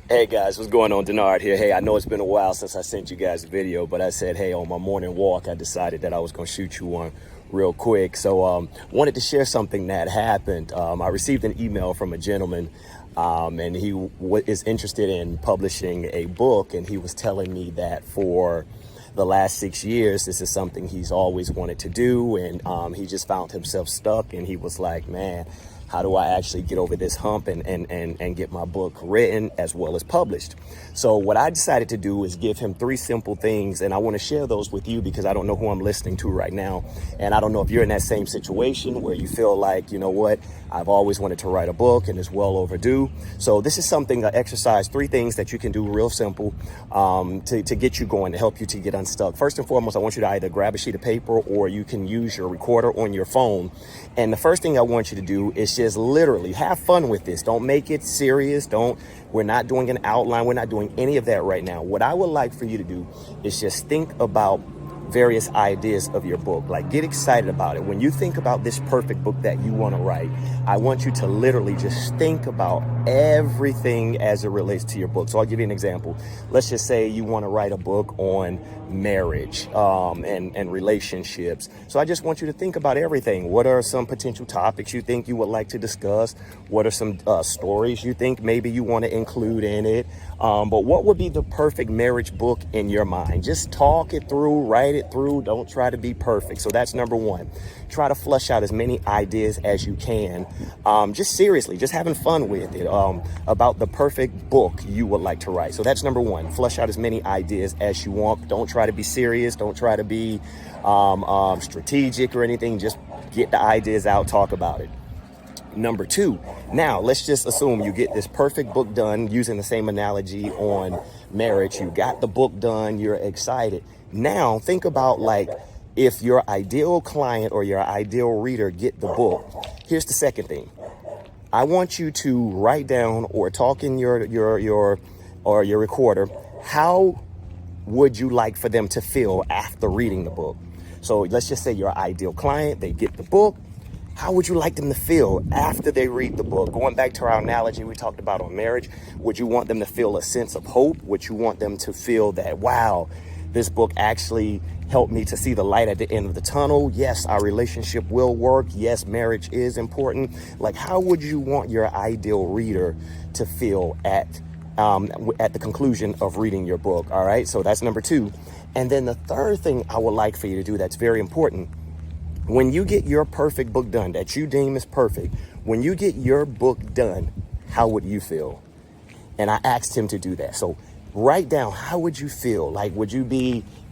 Hey guys, what's going on? Denard here. Hey, I know it's been a while since I sent you guys a video, but I said, hey, on my morning walk, I decided that I was going to shoot you one real quick. So wanted to share something that happened. I received an email from a gentleman and he is interested in publishing a book, and he was telling me that for the last 6 years, this is something he's always wanted to do, and he just found himself stuck, and he was like, man, how do I actually get over this hump and get my book written as well as published? So what I decided to do is give him 3 simple things, and I want to share those with you because I don't know who I'm listening to right now. And I don't know if you're in that same situation where you feel like, you know what, I've always wanted to write a book and it's well overdue. So this is something, exercise, 3 things that you can do real simple to get you going, to help you to get unstuck. First and foremost, I want you to either grab a sheet of paper or you can use your recorder on your phone. And the first thing I want you to do is just literally have fun with this. Don't make it serious. We're not doing an outline. We're not doing any of that right now. What I would like for you to do is just think about various ideas of your book. Like, get excited about it. When you think about this perfect book that you want to write, I want you to literally just think about everything as it relates to your book. So I'll give you an example. Let's just say you want to write a book on marriage and relationships. So I just want you to think about everything. What are some potential topics you think you would like to discuss? What are some stories you think maybe you want to include in it? But what would be the perfect marriage book in your mind? Just talk it through, write it through. Don't try to be perfect. So that's number 1. Try to flush out as many ideas as you can. Just seriously, just having fun with it, about the perfect book you would like to write. So that's number 1. Flush out as many ideas as you want. Don't try to be serious. Don't try to be strategic or anything. Just get the ideas out, talk about it. Number 2, now let's just assume you get this perfect book done using the same analogy on marriage. You got the book done, you're excited. Now think about, like, if your ideal client or your ideal reader get the book. Here's the second thing. I want you to write down or talk in your recorder, how would you like for them to feel after reading the book? So let's just say your ideal client, they get the book. How would you like them to feel after they read the book? Going back to our analogy we talked about on marriage, would you want them to feel a sense of hope? Would you want them to feel that, wow, this book actually helped me to see the light at the end of the tunnel? Yes, our relationship will work. Yes, marriage is important. Like, how would you want your ideal reader to feel at the conclusion of reading your book? All right, so that's number 2. And then the third thing I would like for you to do that's very important, when you get your perfect book done that you deem is perfect, when you get your book done, how would you feel? And I asked him to do that. So write down, how would you feel? Like, would you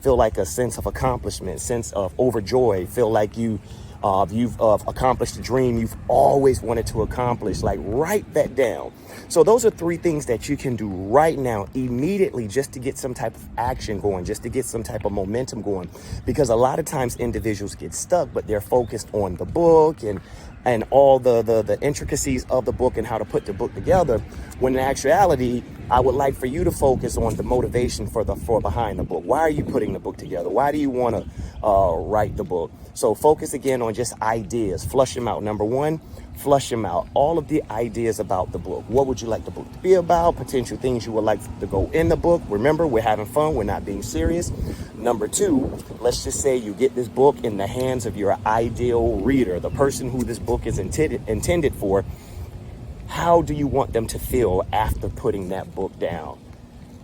feel like a sense of accomplishment, sense of overjoy, feel like you've accomplished a dream you've always wanted to accomplish? Like, write that down. So those are 3 things that you can do right now, immediately, just to get some type of action going, just to get some type of momentum going. Because a lot of times individuals get stuck, but they're focused on the book and all the intricacies of the book and how to put the book together, when in actuality, I would like for you to focus on the motivation for behind the book. Why are you putting the book together? Why do you want to write the book? So focus again on just ideas. Flush them out. Number 1, flush them out. All of the ideas about the book. What would you like the book to be about? Potential things you would like to go in the book. Remember, we're having fun. We're not being serious. Number 2, let's just say you get this book in the hands of your ideal reader, the person who this book is intended for. How do you want them to feel after putting that book down?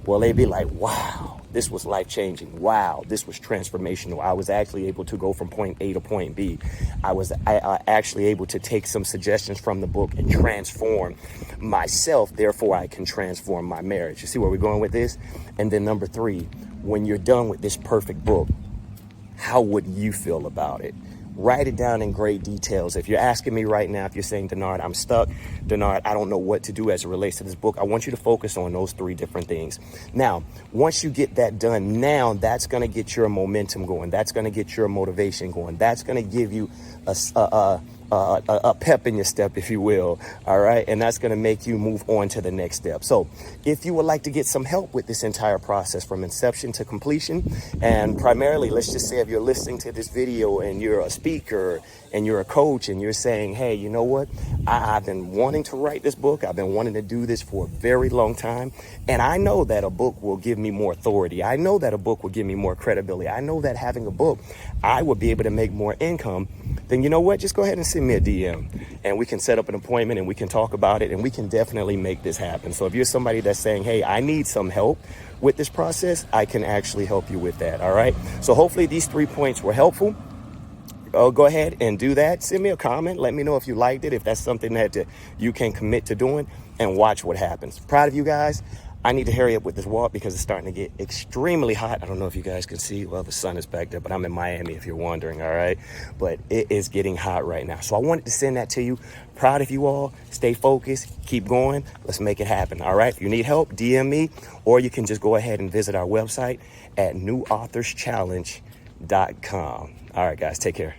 Well, they'd be like, wow, this was life-changing. Wow, this was transformational. I was actually able to go from point A to point B. I was actually able to take some suggestions from the book and transform myself. Therefore, I can transform my marriage. You see where we're going with this? And then number 3, when you're done with this perfect book, how would you feel about it? Write it down in great details. If you're asking me right now, if you're saying, Denard, I'm stuck, Denard, I don't know what to do as it relates to this book, I want you to focus on those 3 different things. Now, once you get that done, now that's going to get your momentum going. That's going to get your motivation going. That's going to give you a a pep in your step, if you will. All right. And that's going to make you move on to the next step. So if you would like to get some help with this entire process from inception to completion, and primarily, let's just say if you're listening to this video and you're a speaker and you're a coach and you're saying, hey, you know what? I've been wanting to write this book. I've been wanting to do this for a very long time. And I know that a book will give me more authority. I know that a book will give me more credibility. I know that having a book, I will be able to make more income. Then you know what? Just go ahead and send me a DM and we can set up an appointment and we can talk about it and we can definitely make this happen. So if you're somebody that's saying, hey, I need some help with this process, I can actually help you with that. All right. So hopefully these 3 points were helpful. Go ahead and do that. Send me a comment. Let me know if you liked it, if that's something that you can commit to doing, and watch what happens. Proud of you guys. I need to hurry up with this walk because it's starting to get extremely hot. I don't know if you guys can see. Well, the sun is back there, but I'm in Miami if you're wondering, all right? But it is getting hot right now. So I wanted to send that to you. Proud of you all. Stay focused. Keep going. Let's make it happen, all right? If you need help, DM me, or you can just go ahead and visit our website at newauthorschallenge.com. All right, guys, take care.